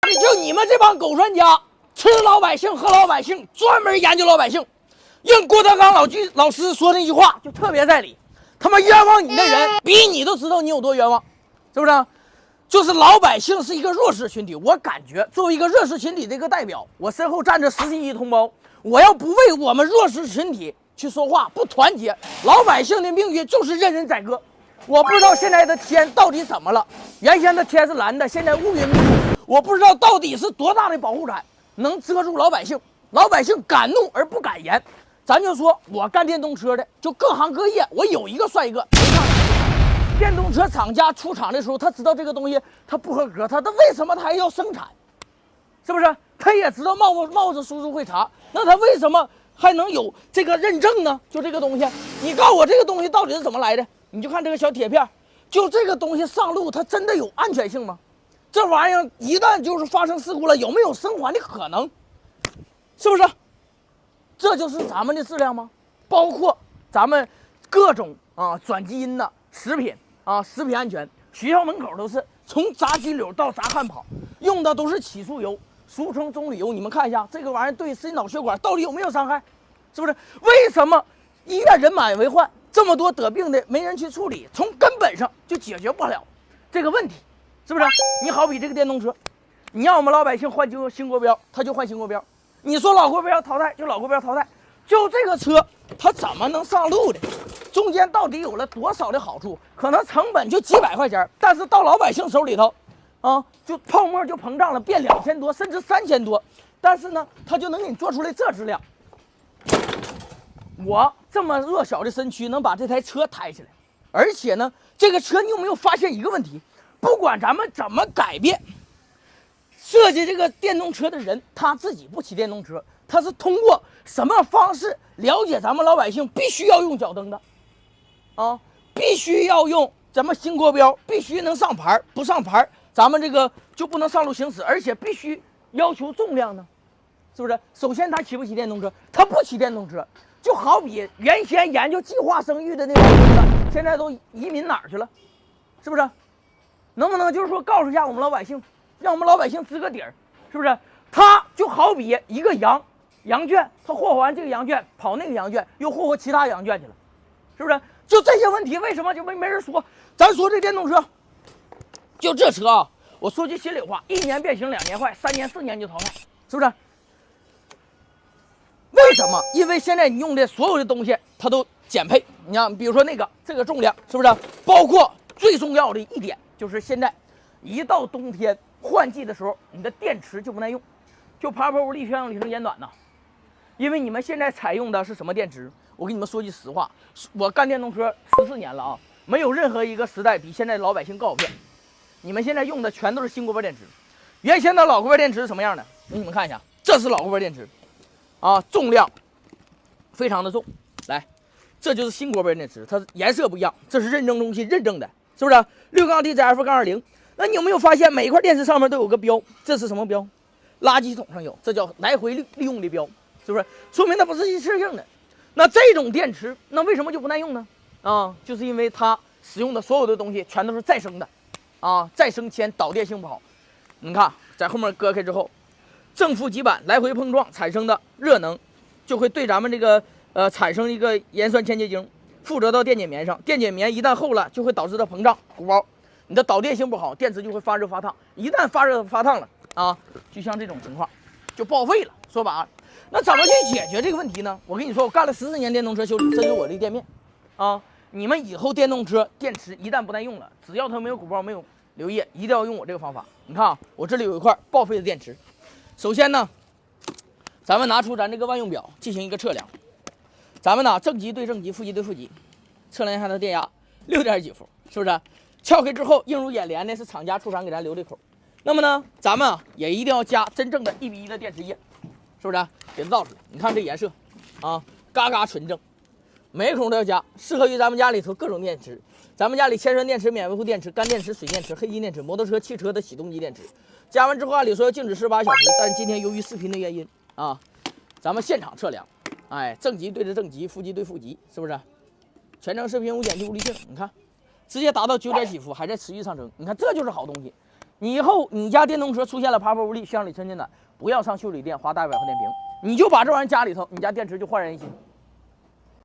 的就你们这帮狗专家，吃老百姓喝老百姓，专门研究老百姓。用郭德纲老师说那句话就特别在理，他妈冤枉你的人比你都知道你有多冤枉，是不是？就是老百姓是一个弱势群体，我感觉作为一个弱势群体的一个代表，我身后站着17亿同胞，我要不为我们弱势群体去说话，不团结，老百姓的命运就是任人宰割。我不知道现在的天到底怎么了，原先的天是蓝的，现在乌云密布，我不知道到底是多大的保护伞能遮住老百姓，老百姓敢怒而不敢言。咱就说我干电动车的，就各行各业，我有一个算一个。电动车厂家出厂的时候，他知道这个东西他不合格，他为什么他还要生产？是不是？他也知道帽子叔叔会查，那他为什么还能有这个认证呢？就这个东西，你告诉我这个东西到底是怎么来的？你就看这个小铁片，就这个东西上路，它真的有安全性吗？这玩意儿一旦就是发生事故了，有没有生还的可能？是不是？这就是咱们的质量吗？包括咱们各种转基因的食品食品安全，学校门口都是从炸鸡柳到炸汉堡，用的都是起酥油，俗称棕榈油。你们看一下这个玩意儿对心脑血管到底有没有伤害？是不是？为什么医院人满为患，这么多得病的没人去处理，从根本上就解决不了这个问题？是不是？你好比这个电动车，你让我们老百姓换新国标，他就换新国标；你说老国标淘汰就老国标淘汰。就这个车，它怎么能上路的？中间到底有了多少的好处？可能成本就几百块钱，但是到老百姓手里头，就泡沫就膨胀了，变2000多甚至3000多，但是呢，它就能给你做出来这质量。我这么弱小的身躯能把这台车抬起来，而且呢，这个车你有没有发现一个问题？不管咱们怎么改变，设计这个电动车的人他自己不骑电动车，他是通过什么方式了解咱们老百姓必须要用脚蹬的？必须要用咱们新国标，必须能上牌，不上牌咱们这个就不能上路行驶，而且必须要求重量呢，是不是？首先他骑不骑电动车？他不骑电动车，就好比原先研究计划生育的那帮人，现在都移民哪儿去了？是不是？能不能就是说告诉一下我们老百姓，让我们老百姓知个底儿，是不是？他就好比一个羊圈，他霍霍完这个羊圈，跑那个羊圈，又霍霍其他羊圈去了，是不是？就这些问题，为什么就没人说？咱说这电动车，就这车我说句心里话，1年变形，2年坏，3年4年就淘汰，是不是？为什么？因为现在你用的所有的东西，它都减配。你看，比如说这个重量，是不是？包括最重要的一点就是现在一到冬天换季的时候，你的电池就不耐用，就爬坡无力，宣扬里程减短呐。因为你们现在采用的是什么电池？我跟你们说句实话，我干电动车14年了没有任何一个时代比现在老百姓更好骗。你们现在用的全都是新国标电池，原先的老国标电池是什么样的？给你们看一下，这是老国标电池，重量非常的重。来，这就是新国标电池，它颜色不一样，这是认证中心认证的，是不是？6-DZF-20。那你有没有发现每一块电池上面都有个标？这是什么标？垃圾桶上有，这叫来回利用的标，是不是？说明它不是一次性的。那这种电池，那为什么就不耐用呢？就是因为它使用的所有的东西全都是再生的，再生铅导电性不好。你看，在后面割开之后，正负极板来回碰撞产生的热能，就会对咱们这个产生一个盐酸铅结晶，附着到电解棉上。电解棉一旦厚了，就会导致它膨胀鼓包。你的导电性不好，电池就会发热发烫。一旦发热发烫了就像这种情况，就报废了。说白了。那怎么去解决这个问题呢？我跟你说，我干了14年电动车修理，这是我的店面你们以后电动车电池一旦不耐用了，只要它没有鼓包没有流液，一定要用我这个方法。你看我这里有一块报废的电池。首先呢，咱们拿出咱这个万用表进行一个测量，咱们呢正极对正极，负极对负极，测量一下它的电压6点几伏，是不是？撬开之后映入眼帘的是厂家出厂给咱留的口。那么呢，咱们也一定要加真正的1:1的电池液。是不是？给它倒出来，你看这颜色嘎嘎纯正，每个孔都要加，适合于咱们家里头各种电池。咱们家里铅酸电池、免维护电池、干电池、水电池、黑金电池、摩托车、汽车的启动机电池。加完之后按理说要静止18小时，但是今天由于视频的原因咱们现场测量，正极对着正极，负极对负极，是不是？全程视频无剪辑无滤镜，你看直接达到9点几伏，还在持续上升。你看这就是好东西。你以后你家电动车出现了爬坡无力、续航里程减短，不要上修理店花大100块钱评，你就把这玩意儿家里头，你家电池就焕然一新。